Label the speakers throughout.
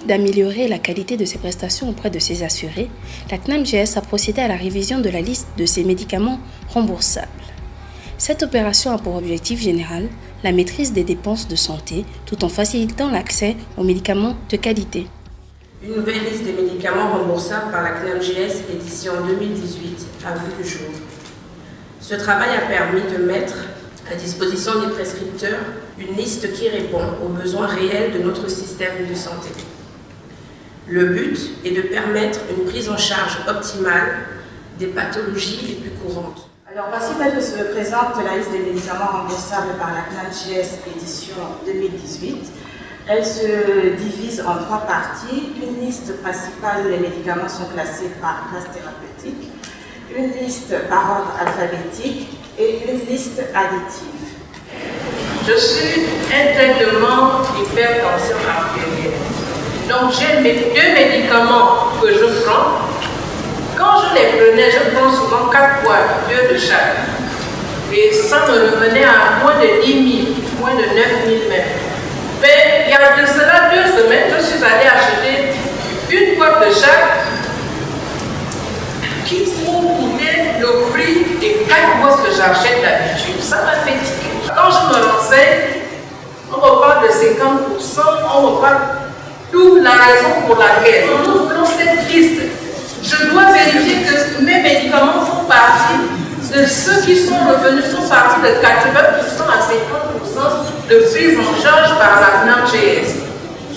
Speaker 1: dynamique d'améliorer la qualité de ses prestations auprès de ses assurés, la CNAMGS a procédé à la révision de la liste de ces médicaments remboursables. Cette opération a pour objectif général la maîtrise des dépenses de santé tout en facilitant l'accès aux médicaments de qualité.
Speaker 2: Une nouvelle liste des médicaments remboursables par la CNAMGS édition 2018 a vu le jour. Ce travail a permis de mettre à disposition des prescripteurs une liste qui répond aux besoins réels de notre système de santé. Le but est de permettre une prise en charge optimale des pathologies les plus courantes.
Speaker 3: Alors, voici telle que se présente la liste des médicaments remboursables par la CNAMGS édition 2018. Elle se divise en 3 parties. Une liste principale où les médicaments sont classés par classe thérapeutique, une liste par ordre alphabétique et une liste additive.
Speaker 4: Je suis un traitement d'hypertension artérielle. Donc j'ai mes 2 médicaments que je prends. Quand je les prenais, je prends souvent 4 fois, 2 de chaque. Et ça me revenait à moins de 10 000, moins de 9 000 même. Mais il y a de cela 2 semaines, je suis allée acheter une boîte de chaque qui m'ont coûté le prix des 4 boîtes que j'achète d'habitude. Ça m'a fait tiquer. Quand je me renseigne, on reparle de 50%, on reparle d'où la raison pour laquelle on ouvre dans cette liste. Je dois vérifier que mes médicaments font partie de ceux qui sont revenus, sont partis de 80% à 50% de prise en charge par la CNAMGS.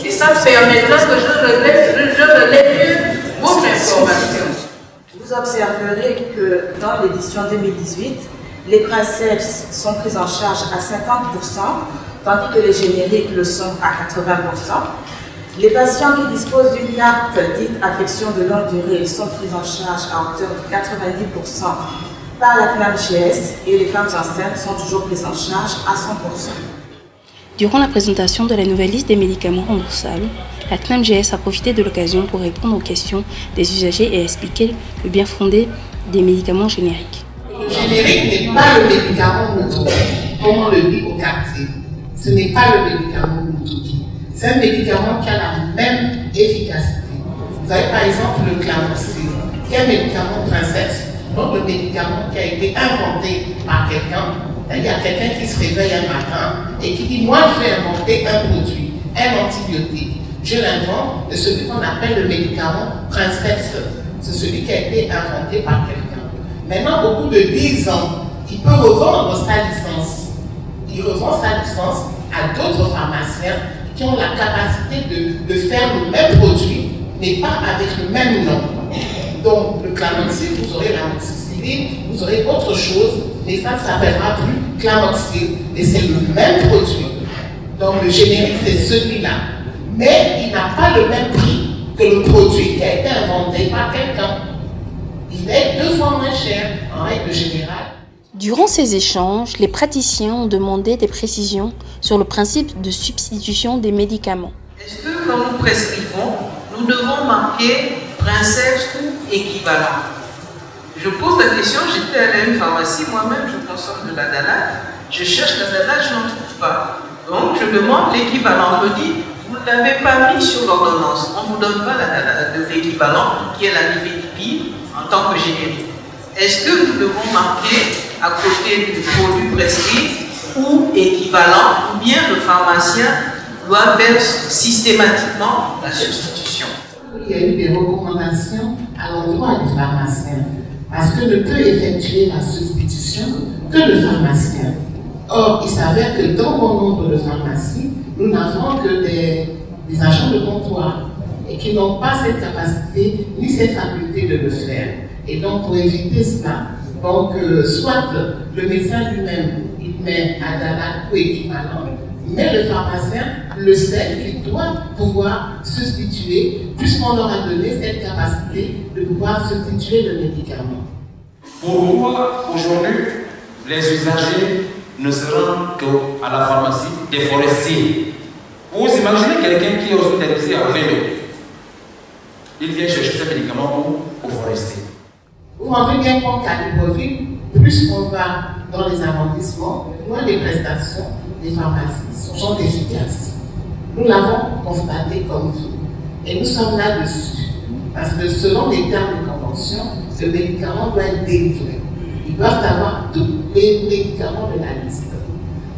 Speaker 4: Et ça permettra que je relève mieux votre information.
Speaker 3: Vous observerez que dans l'édition 2018, les Princeps sont pris en charge à 50%, tandis que les génériques le sont à 80%. Les patients qui disposent d'une carte dite affection de longue durée sont pris en charge à hauteur de 90% par la CNAMGS et les femmes enceintes sont toujours prises en charge à 100%.
Speaker 1: Durant la présentation de la nouvelle liste des médicaments remboursables, la CNAMGS a profité de l'occasion pour répondre aux questions des usagers et expliquer le bien fondé des médicaments génériques.
Speaker 5: Le générique n'est pas le médicament moto, comme on le dit au quartier. Ce n'est pas le médicament moto. C'est un médicament qui a la même efficacité. Vous avez par exemple le Clamoxyl, qui est un médicament Princeps, donc le médicament qui a été inventé par quelqu'un. Il y a quelqu'un qui se réveille un matin et qui dit « Moi, je vais inventer un produit, un antibiotique. Je l'invente de celui qu'on appelle le médicament Princeps. C'est celui qui a été inventé par quelqu'un. Maintenant, au bout de 10 ans, il peut revendre sa licence. Il revend sa licence à d'autres pharmaciens qui ont la capacité de faire le même produit, mais pas avec le même nom. Donc, le Clamoxyl, vous aurez l'amoxicilline, vous aurez autre chose, mais ça ne s'appellera plus Clamoxyl, et c'est le même produit. Donc, le générique, c'est celui-là. Mais il n'a pas le même prix que le produit qui a été inventé par quelqu'un. Il est 2 fois moins cher, en règle générale.
Speaker 1: Durant ces échanges, les praticiens ont demandé des précisions sur le principe de substitution des médicaments.
Speaker 4: Est-ce que quand nous prescrivons, nous devons marquer Princeps ou équivalent? Je pose la question, j'étais allé à une pharmacie, moi-même je consomme de la Dalate, je cherche la Dalate, je n'en trouve pas. Donc je demande l'équivalent, on me dit, vous ne l'avez pas mis sur l'ordonnance, on ne vous donne pas l'équivalent qui est la nifedipine en tant que générique. Est-ce que nous devons marquer à côté du produit prescrit ou équivalent, ou bien le pharmacien doit faire systématiquement la substitution?
Speaker 5: Il y a eu des recommandations à l'endroit du pharmacien, parce que ne peut effectuer la substitution que le pharmacien. Or, il s'avère que dans bon nombre de pharmacies, nous n'avons que des agents de comptoir et qui n'ont pas cette capacité ni cette faculté de le faire. Et donc, pour éviter cela, donc, soit le médecin lui-même, il met à Dalate ou équivalent, mais le pharmacien le sait qu'il doit pouvoir substituer, puisqu'on leur a donné cette capacité de pouvoir substituer le médicament.
Speaker 6: Pourquoi aujourd'hui les usagers ne se rendent qu'à la pharmacie des forestiers? Vous imaginez quelqu'un qui est hospitalisé à vélo, il vient chercher ses médicaments au forestier.
Speaker 5: Vous rendez bien compte qu'à l'hypothèse, plus on va dans les arrondissements, moins les prestations des pharmacies sont efficaces. Nous l'avons constaté comme vous. Et nous sommes là-dessus. Parce que selon les termes de convention, ce médicament doit être délivré. Ils doivent avoir tous les médicaments de la liste.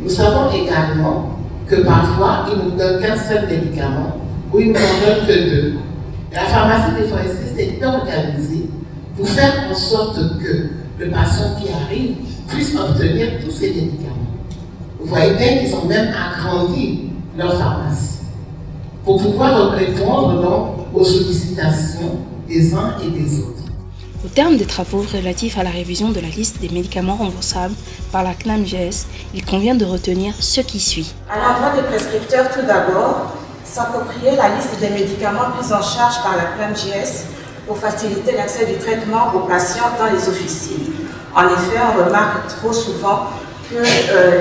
Speaker 5: Nous savons également que parfois, ils ne nous donnent qu'un seul médicament ou ils ne nous en donnent que deux. La pharmacie des forestiers s'est organisée pour faire en sorte que le patient qui arrive puisse obtenir tous ces médicaments. Vous voyez bien qu'ils ont même agrandi leur pharmacie pour pouvoir répondre donc aux sollicitations des uns et des autres.
Speaker 1: Au terme des travaux relatifs à la révision de la liste des médicaments remboursables par la CNAMGS, il convient de retenir ce qui suit.
Speaker 3: À l'endroit des prescripteurs, tout d'abord, s'approprier la liste des médicaments pris en charge par la CNAMGS pour faciliter l'accès du traitement aux patients dans les officines. En effet, on remarque trop souvent que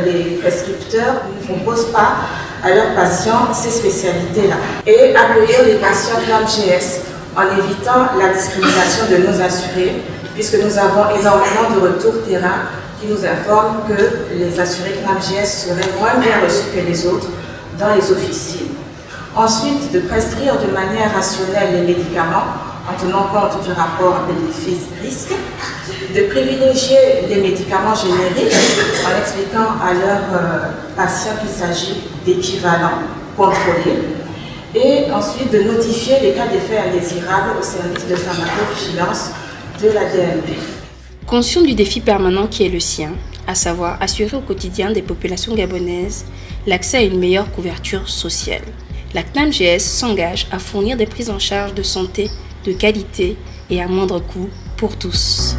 Speaker 3: les prescripteurs ne proposent pas à leurs patients ces spécialités-là. Et accueillir les patients CNAMGS en évitant la discrimination de nos assurés, puisque nous avons énormément de retours terrain qui nous informent que les assurés CNAMGS seraient moins bien reçus que les autres dans les officines. Ensuite, de prescrire de manière rationnelle les médicaments en tenant compte du rapport bénéfice-risque, de privilégier les médicaments génériques en expliquant à leurs patients qu'il s'agit d'équivalents contrôlés, et ensuite de notifier les cas d'effets indésirables au service de pharmacovigilance de la DMP.
Speaker 1: Conscient du défi permanent qui est le sien, à savoir assurer au quotidien des populations gabonaises l'accès à une meilleure couverture sociale, la CNAMGS s'engage à fournir des prises en charge de santé de qualité et à moindre coût pour tous.